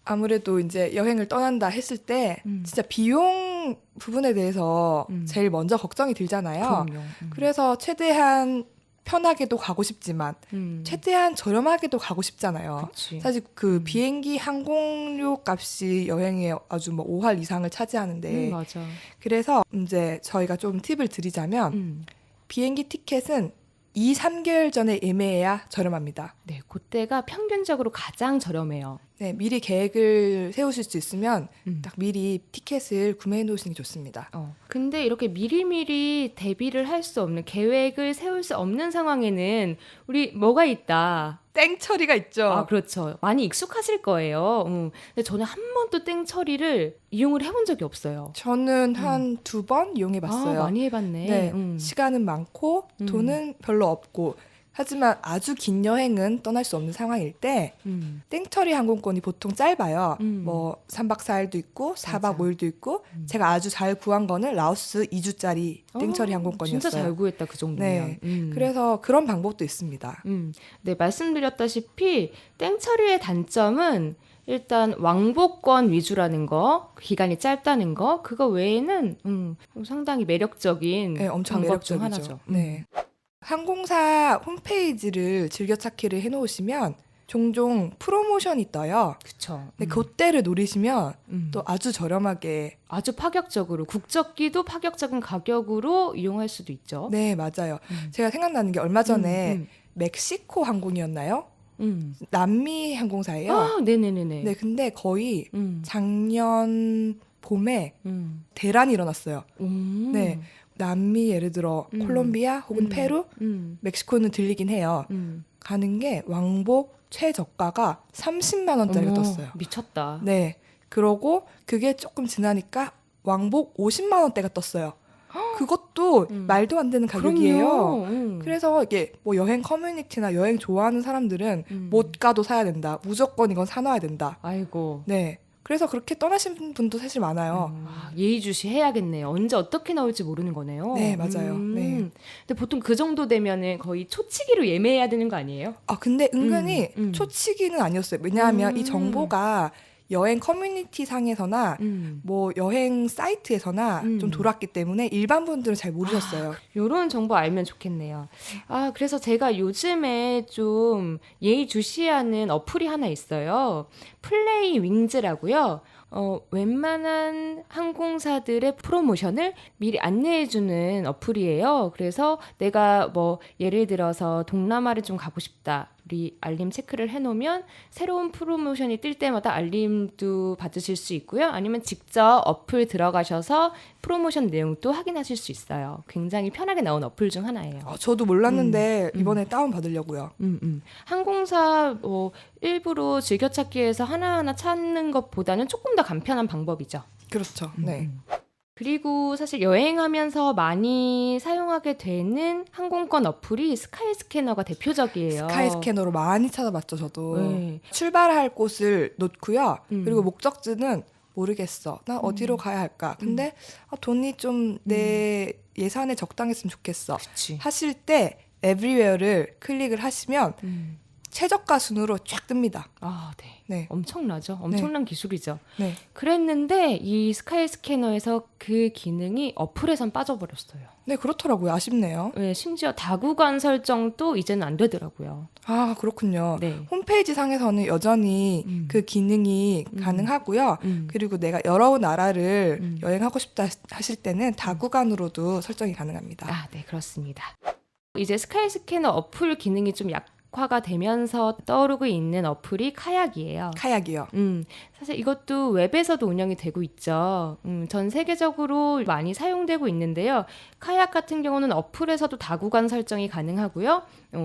아무래도 이제 여행을 떠난다 했을 때 진짜 비용 부분에 대해서 제일 먼저 걱정이 들잖아요. 그럼요. 그래서 최대한 편하게도 가고 싶지만 최대한 저렴하게도 가고 싶잖아요. 그치. 사실 그 비행기 항공료 값이 여행에 아주 뭐 5할 이상을 차지하는데 맞아. 그래서 이제 저희가 좀 팁을 드리자면 비행기 티켓은 2, 3개월 전에 예매해야 저렴합니다. 네, 그때가 평균적으로 가장 저렴해요. 네, 미리 계획을 세우실 수 있으면 음. 딱 미리 티켓을 구매해 놓으시는 게 좋습니다. 근데 이렇게 미리미리 대비를 할 수 없는, 계획을 세울 수 없는 상황에는 우리 뭐가 있다. 땡처리가 있죠. 아, 그렇죠. 많이 익숙하실 거예요. 근데 저는 한 번도 땡처리를 이용을 해본 적이 없어요. 저는 한 2번 이용해 봤어요. 아, 많이 해봤네. 네, 시간은 많고 돈은 별로 없고 하지만 아주 긴 여행은 떠날 수 없는 상황일 때 땡처리 항공권이 보통 짧아요. 뭐 3박 4일도 있고 4박 맞아. 5일도 있고 제가 아주 잘 구한 거는 라오스 2주짜리 땡처리 항공권이었어요. 진짜 잘 구했다, 그 정도면. 네. 그래서 그런 방법도 있습니다. 네, 말씀드렸다시피 땡처리의 단점은 일단 왕복권 위주라는 거, 기간이 짧다는 거, 그거 외에는 상당히 매력적인 네, 엄청 방법 중 매력적이죠. 하나죠. 네. 항공사 홈페이지를 즐겨 찾기를 해놓으시면 종종 프로모션이 떠요. 그쵸. 근데 그때를 노리시면 또 또 아주 저렴하게. 아주 파격적으로, 국적기도 파격적인 가격으로 이용할 수도 있죠. 네, 맞아요. 제가 생각나는 게 얼마 전에 음. 멕시코 항공이었나요? 남미 항공사예요. 아, 네네네네. 네, 근데 거의 음. 작년 봄에 대란이 일어났어요. 네. 남미 예를 들어 콜롬비아 혹은 페루, 멕시코는 들리긴 해요. 가는 게 왕복 최저가가 30만 원짜리가 어머, 떴어요. 미쳤다. 네. 그러고 그게 조금 지나니까 왕복 50만 원대가 떴어요. 그것도 말도 안 되는 가격이에요. 그럼요. 그래서 이게 뭐 여행 커뮤니티나 여행 좋아하는 사람들은 못 가도 사야 된다. 무조건 이건 사놔야 된다. 아이고. 네. 그래서 그렇게 떠나신 분도 사실 많아요. 예의주시 해야겠네요. 언제 어떻게 나올지 모르는 거네요. 네, 맞아요. 네. 근데 보통 그 정도 되면은 거의 초치기로 예매해야 되는 거 아니에요? 아, 근데 은근히 음. 초치기는 아니었어요. 왜냐하면 이 정보가 여행 커뮤니티 상에서나 뭐 여행 사이트에서나 좀 돌았기 때문에 일반 분들은 잘 모르셨어요. 이런 정보 알면 좋겠네요. 아, 그래서 제가 요즘에 좀 예의주시하는 어플이 하나 있어요. 플레이 윙즈라고요. 웬만한 항공사들의 프로모션을 미리 안내해주는 어플이에요. 그래서 내가 뭐 예를 들어서 동남아를 좀 가고 싶다. 우리 알림 체크를 해놓으면 새로운 프로모션이 뜰 때마다 알림도 받으실 수 있고요. 아니면 직접 어플 들어가셔서 프로모션 내용도 확인하실 수 있어요. 굉장히 편하게 나온 어플 중 하나예요. 저도 몰랐는데 이번에 다운 받으려고요. 항공사 뭐 일부러 즐겨찾기에서 하나하나 찾는 것보다는 조금 더 간편한 방법이죠. 그렇죠. 네. 그리고 사실 여행하면서 많이 사용하게 되는 항공권 어플이 스카이스캐너가 대표적이에요. 스카이스캐너로 많이 찾아봤죠, 저도. 네. 출발할 곳을 놓고요. 그리고 목적지는 모르겠어. 나 어디로 가야 할까? 근데 돈이 좀 내 예산에 적당했으면 좋겠어. 그치. 하실 때 everywhere를 클릭을 하시면 최저가 순으로 쫙 뜹니다. 아, 네. 네. 엄청나죠. 엄청난 기술이죠. 네. 그랬는데 이 스카이 스캐너에서 그 기능이 어플에선 빠져버렸어요. 네, 그렇더라고요. 아쉽네요. 네, 심지어 다구간 설정도 이제는 안 되더라고요. 아, 그렇군요. 네. 홈페이지 상에서는 여전히 그 기능이 가능하고요. 그리고 내가 여러 나라를 여행하고 싶다 하실 때는 다구간으로도 설정이 가능합니다. 아, 네, 그렇습니다. 이제 스카이 스캐너 어플 기능이 좀 약화가 되면서 떠오르고 있는 어플이 카약이에요. 카약이요. 사실 이것도 웹에서도 운영이 되고 있죠. 전 세계적으로 많이 사용되고 있는데요. 카약 같은 경우는 어플에서도 다구간 설정이 가능하고요.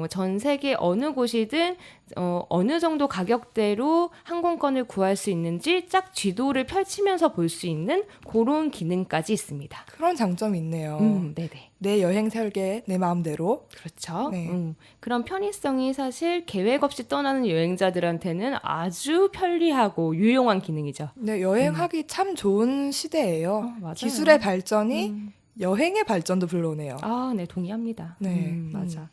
전 세계 어느 곳이든 어느 정도 가격대로 항공권을 구할 수 있는지 쫙 지도를 펼치면서 볼 수 있는 그런 기능까지 있습니다. 그런 장점이 있네요. 네네. 내 여행 설계 내 마음대로. 그렇죠. 네. 그런 편의성이 사실 계획 없이 떠나는 여행자들한테는 아주 편리하고 유용한 기능이죠. 네, 여행하기 참 좋은 시대예요. 맞아요. 기술의 발전이 여행의 발전도 불러오네요. 아, 네, 동의합니다. 네. 맞아.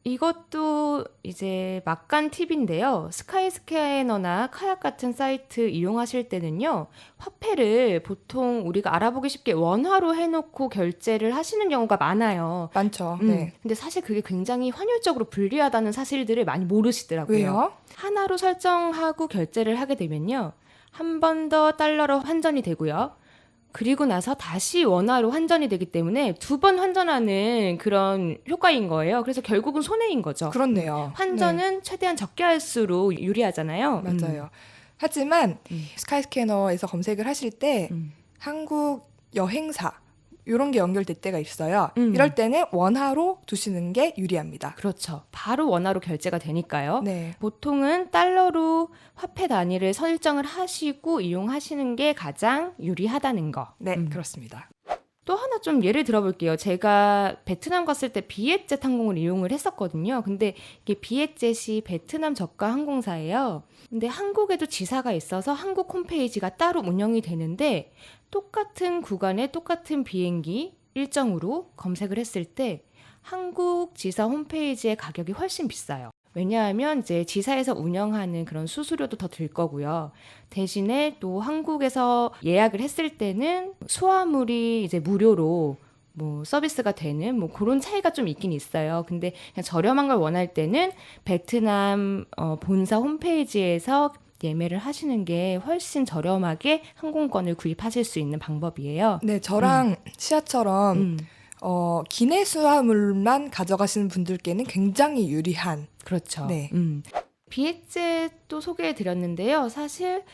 이것도 이제 막간 팁인데요. 스카이 스캐너나 카약 같은 사이트 이용하실 때는요, 화폐를 보통 우리가 알아보기 쉽게 원화로 해놓고 결제를 하시는 경우가 많아요. 많죠. 네. 근데 사실 그게 굉장히 환율적으로 불리하다는 사실들을 많이 모르시더라고요. 왜요? 하나로 설정하고 결제를 하게 되면요, 한 번 더 달러로 환전이 되고요. 그리고 나서 다시 원화로 환전이 되기 때문에 두 번 환전하는 그런 효과인 거예요. 그래서 결국은 손해인 거죠. 그렇네요. 환전은 최대한 적게 할수록 유리하잖아요. 맞아요. 하지만 스카이스캐너에서 검색을 하실 때 한국 여행사 이런 게 연결될 때가 있어요. 이럴 때는 원화로 두시는 게 유리합니다. 그렇죠. 바로 원화로 결제가 되니까요. 네. 보통은 달러로 화폐 단위를 설정을 하시고 이용하시는 게 가장 유리하다는 거. 네, 그렇습니다. 또 하나 좀 예를 들어볼게요. 제가 베트남 갔을 때 비엣젯 항공을 이용을 했었거든요. 근데 이게 비엣젯이 베트남 저가 항공사예요. 근데 한국에도 지사가 있어서 한국 홈페이지가 따로 운영이 되는데 똑같은 구간에 똑같은 비행기 일정으로 검색을 했을 때 한국 지사 홈페이지의 가격이 훨씬 비싸요. 왜냐하면 이제 지사에서 운영하는 그런 수수료도 더 들 거고요. 대신에 또 한국에서 예약을 했을 때는 수화물이 이제 무료로 뭐 서비스가 되는 뭐 그런 차이가 좀 있긴 있어요. 근데 그냥 저렴한 걸 원할 때는 베트남 본사 홈페이지에서 예매를 하시는 게 훨씬 저렴하게 항공권을 구입하실 수 있는 방법이에요. 네, 저랑 시아처럼 기내 수화물만 가져가시는 분들께는 굉장히 유리한. 그렇죠. 네. 비엣젯도 소개해드렸는데요. 사실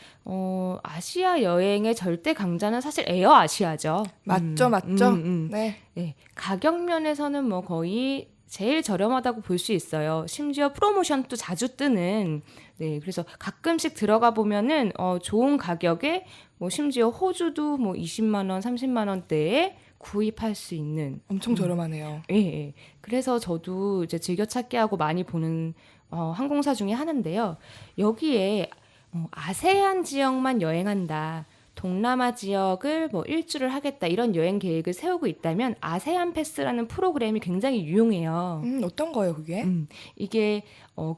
아시아 여행의 절대 강자는 사실 에어 아시아죠. 맞죠. 네. 네, 가격 면에서는 뭐 거의 제일 저렴하다고 볼 수 있어요. 심지어 프로모션도 자주 뜨는. 네, 그래서 가끔씩 들어가 보면은 좋은 가격에 뭐 심지어 호주도 뭐 20만 원, 30만 원대에 구입할 수 있는. 엄청 저렴하네요. 예, 예. 그래서 저도 이제 즐겨찾기 하고 많이 보는 항공사 중에 하나인데요. 여기에 아세안 지역만 여행한다. 동남아 지역을 뭐 일주를 하겠다 이런 여행 계획을 세우고 있다면 아세안 패스라는 프로그램이 굉장히 유용해요. 어떤 거예요, 그게? 이게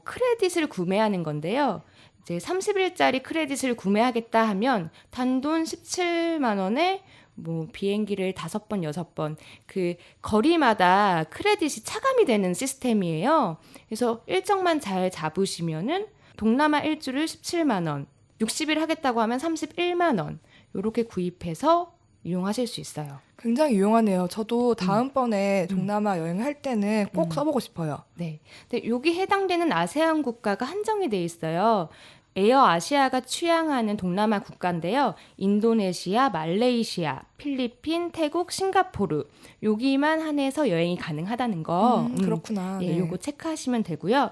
크레딧을 구매하는 건데요. 이제 30일짜리 크레딧을 구매하겠다 하면 단돈 17만 원에 뭐 비행기를 5번, 6번 그 거리마다 크레딧이 차감이 되는 시스템이에요. 그래서 일정만 잘 잡으시면은 동남아 일주를 17만 원, 60일 하겠다고 하면 31만 원 이렇게 구입해서 이용하실 수 있어요. 굉장히 유용하네요. 저도 다음번에 동남아 여행할 때는 꼭 써보고 싶어요. 네. 근데 여기 해당되는 아세안 국가가 한정이 돼 있어요. 에어 아시아가 취향하는 동남아 국가인데요. 인도네시아, 말레이시아, 필리핀, 태국, 싱가포르 여기만 한해서 여행이 가능하다는 거. 그렇구나. 예, 네. 요거 체크하시면 되고요.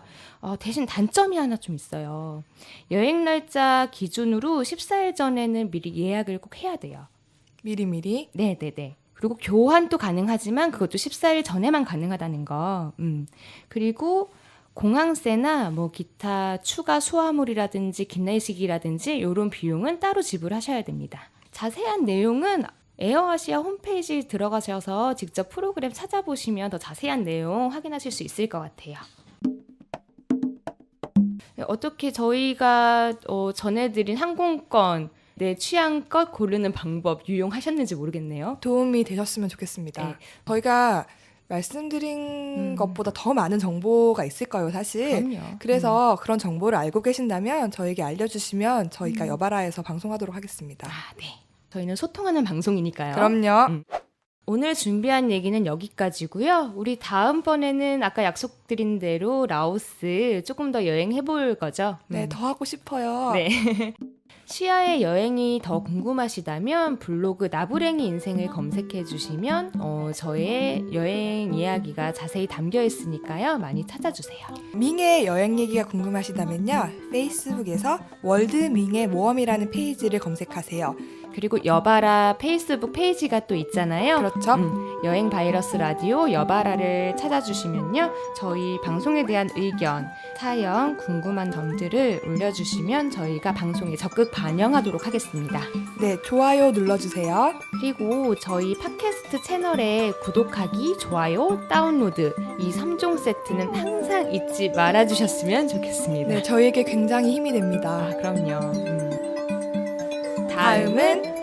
대신 단점이 하나 좀 있어요. 여행 날짜 기준으로 14일 전에는 미리 예약을 꼭 해야 돼요. 미리미리. 네네네. 그리고 교환도 가능하지만 그것도 14일 전에만 가능하다는 거. 그리고 공항세나 뭐 기타 추가 수화물이라든지 기내식이라든지 이런 비용은 따로 지불하셔야 됩니다. 자세한 내용은 에어아시아 홈페이지 들어가셔서 직접 프로그램 찾아보시면 더 자세한 내용 확인하실 수 있을 것 같아요. 어떻게 저희가 전해드린 항공권 내 취향껏 고르는 방법 유용하셨는지 모르겠네요. 도움이 되셨으면 좋겠습니다. 네. 저희가 말씀드린 것보다 더 많은 정보가 있을 거예요, 사실. 그럼요. 그래서 그런 정보를 알고 계신다면 저에게 알려주시면 저희가 여바라에서 방송하도록 하겠습니다. 네. 저희는 소통하는 방송이니까요. 그럼요. 오늘 준비한 얘기는 여기까지고요. 우리 다음번에는 아까 약속드린 대로 라오스 조금 더 여행해 볼 거죠? 네, 더 하고 싶어요. 네. 시아의 여행이 더 궁금하시다면 블로그 나부랭이 인생을 검색해 주시면 저의 여행 이야기가 자세히 담겨 있으니까요. 많이 찾아주세요. 밍의 여행 얘기가 궁금하시다면요. 페이스북에서 월드 밍의 모험이라는 페이지를 검색하세요. 그리고 여바라 페이스북 페이지가 또 있잖아요. 그렇죠? 여행 바이러스 라디오 여바라를 찾아주시면요. 저희 방송에 대한 의견, 사연, 궁금한 점들을 올려주시면 저희가 방송에 적극 반영하도록 하겠습니다. 네, 좋아요 눌러주세요. 그리고 저희 팟캐스트 채널에 구독하기, 좋아요, 다운로드 이 3종 세트는 항상 잊지 말아주셨으면 좋겠습니다. 네, 저희에게 굉장히 힘이 됩니다. 그럼요. 다음은